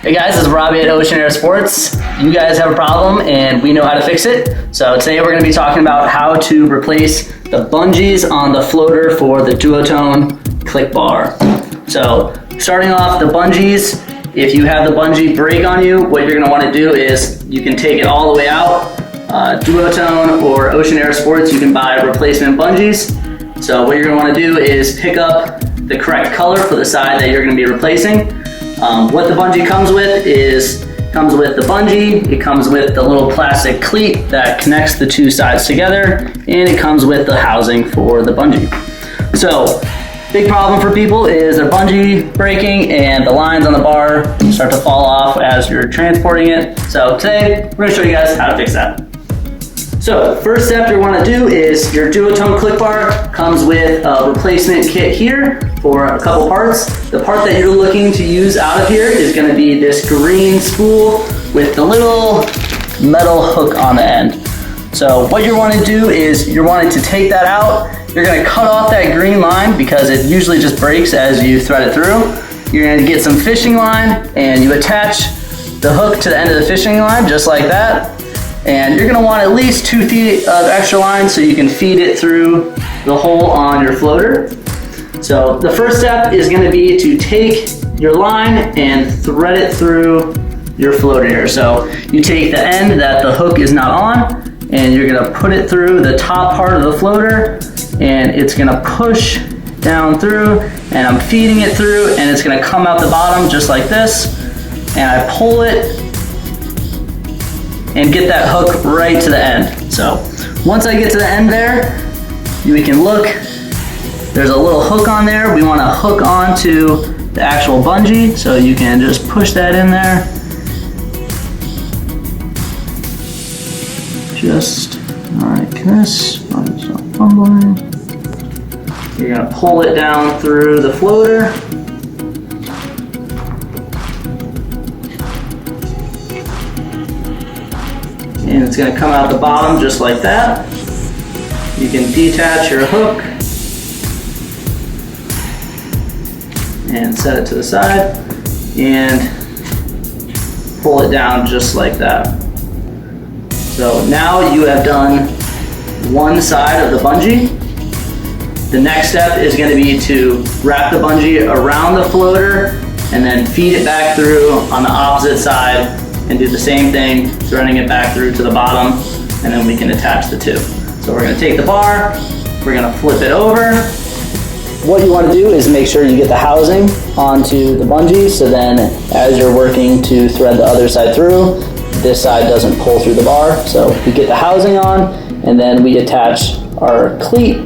Hey guys, this is Robbie at Ocean Air Sports. You guys have a problem and we know how to fix it. So today we're going to be talking about how to replace the bungees on the floater for the Duotone click bar. So starting off the bungees, if you have the bungee break on you, what you're going to want to do is you can take it all the way out. Duotone or Ocean Air Sports, you can buy replacement bungees. So what you're going to want to do is pick up the correct color for the side that you're going to be replacing. What the bungee comes with comes with the bungee, it comes with the little plastic cleat that connects the two sides together, and it comes with the housing for the bungee. So, big problem for people is their bungee breaking and the lines on the bar start to fall off as you're transporting it. So today, we're gonna show you guys how to fix that. So, first step you want to do is your Duotone click bar comes with a replacement kit here for a couple parts. The part that you're looking to use out of here is going to be this green spool with the little metal hook on the end. So what you want to do is you're wanting to take that out. You're going to cut off that green line because it usually just breaks as you thread it through. You're going to get some fishing line and you attach the hook to the end of the fishing line just like that. And you're going to want at least 2 feet of extra line so you can feed it through the hole on your floater. So the first step is going to be to take your line and thread it through your floater here. So you take the end that the hook is not on and you're going to put it through the top part of the floater and it's going to push down through and I'm feeding it through and it's going to come out the bottom just like this, and I pull it and get that hook right to the end. So once I get to the end there, we can look, there's a little hook on there. We want to hook onto the actual bungee, so you can just push that in there. Just like this, fumbling. You're gonna pull it down through the floater. And it's going to come out the bottom just like that. You can detach your hook and set it to the side and pull it down just like that. So now you have done one side of the bungee. The next step is going to be to wrap the bungee around the floater and then feed it back through on the opposite side and do the same thing, threading it back through to the bottom, and then we can attach the two. So we're going to take the bar, we're going to flip it over. What you want to do is make sure you get the housing onto the bungee, so then as you're working to thread the other side through, this side doesn't pull through the bar. So we get the housing on, and then we attach our cleat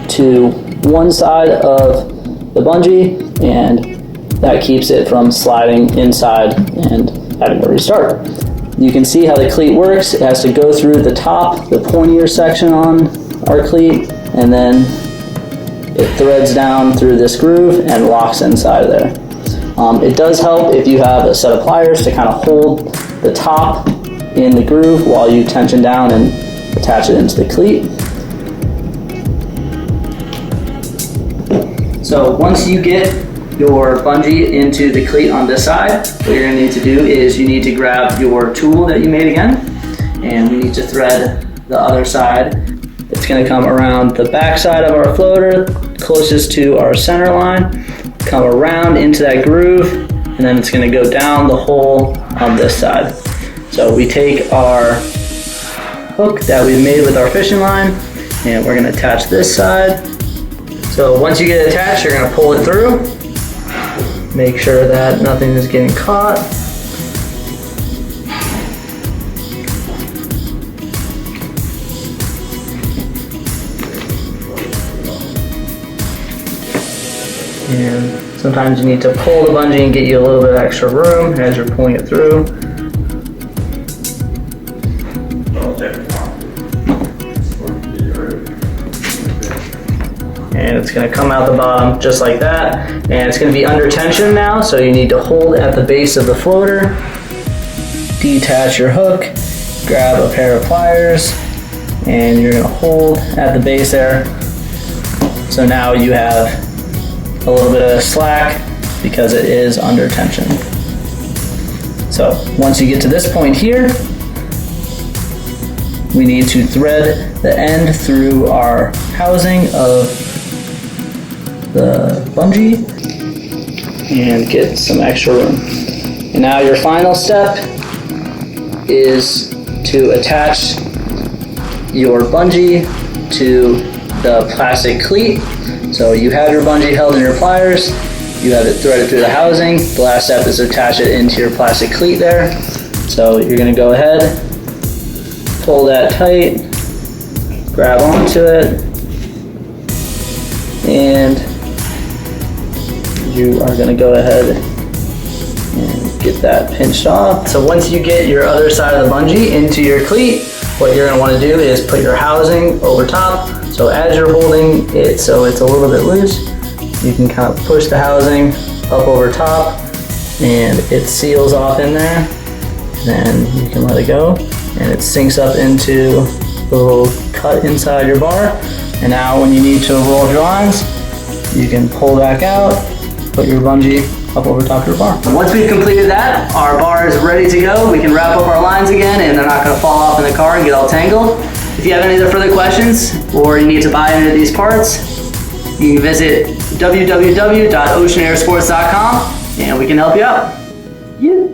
to one side of the bungee, and that keeps it from sliding inside and having to restart. You can see how the cleat works. It has to go through the top, the pointier section on our cleat, and then it threads down through this groove and locks inside of there. It does help if you have a set of pliers to kind of hold the top in the groove while you tension down and attach it into the cleat. So once you get your bungee into the cleat on this side, what you're going to need to do is you need to grab your tool that you made again, and we need to thread the other side. It's going to come around the back side of our floater, closest to our center line, come around into that groove, and then it's going to go down the hole on this side. So we take our hook that we've made with our fishing line, and we're going to attach this side. So once you get it attached, you're going to pull it through. Make sure that nothing is getting caught. And sometimes you need to pull the bungee and get you a little bit of extra room as you're pulling it through. And it's going to come out the bottom just like that, and it's going to be under tension now, so you need to hold at the base of the floater, detach your hook, grab a pair of pliers, and you're going to hold at the base there. So now you have a little bit of slack because it is under tension. So once you get to this point here, we need to thread the end through our housing of the bungee and get some extra room. And now your final step is to attach your bungee to the plastic cleat. So you have your bungee held in your pliers, you have it threaded through the housing. The last step is to attach it into your plastic cleat there. So you're gonna go ahead, pull that tight, grab onto it, and you are gonna go ahead and get that pinched off. So once you get your other side of the bungee into your cleat, what you're gonna wanna do is put your housing over top. So as you're holding it so it's a little bit loose, you can kind of push the housing up over top and it seals off in there. Then you can let it go and it sinks up into the little cut inside your bar. And now when you need to roll your lines, you can pull back out, put your bungee up over top of your bar. Once we've completed that, our bar is ready to go. We can wrap up our lines again and they're not gonna fall off in the car and get all tangled. If you have any other further questions or you need to buy any of these parts, you can visit www.oceanairsports.com and we can help you out. Yeah.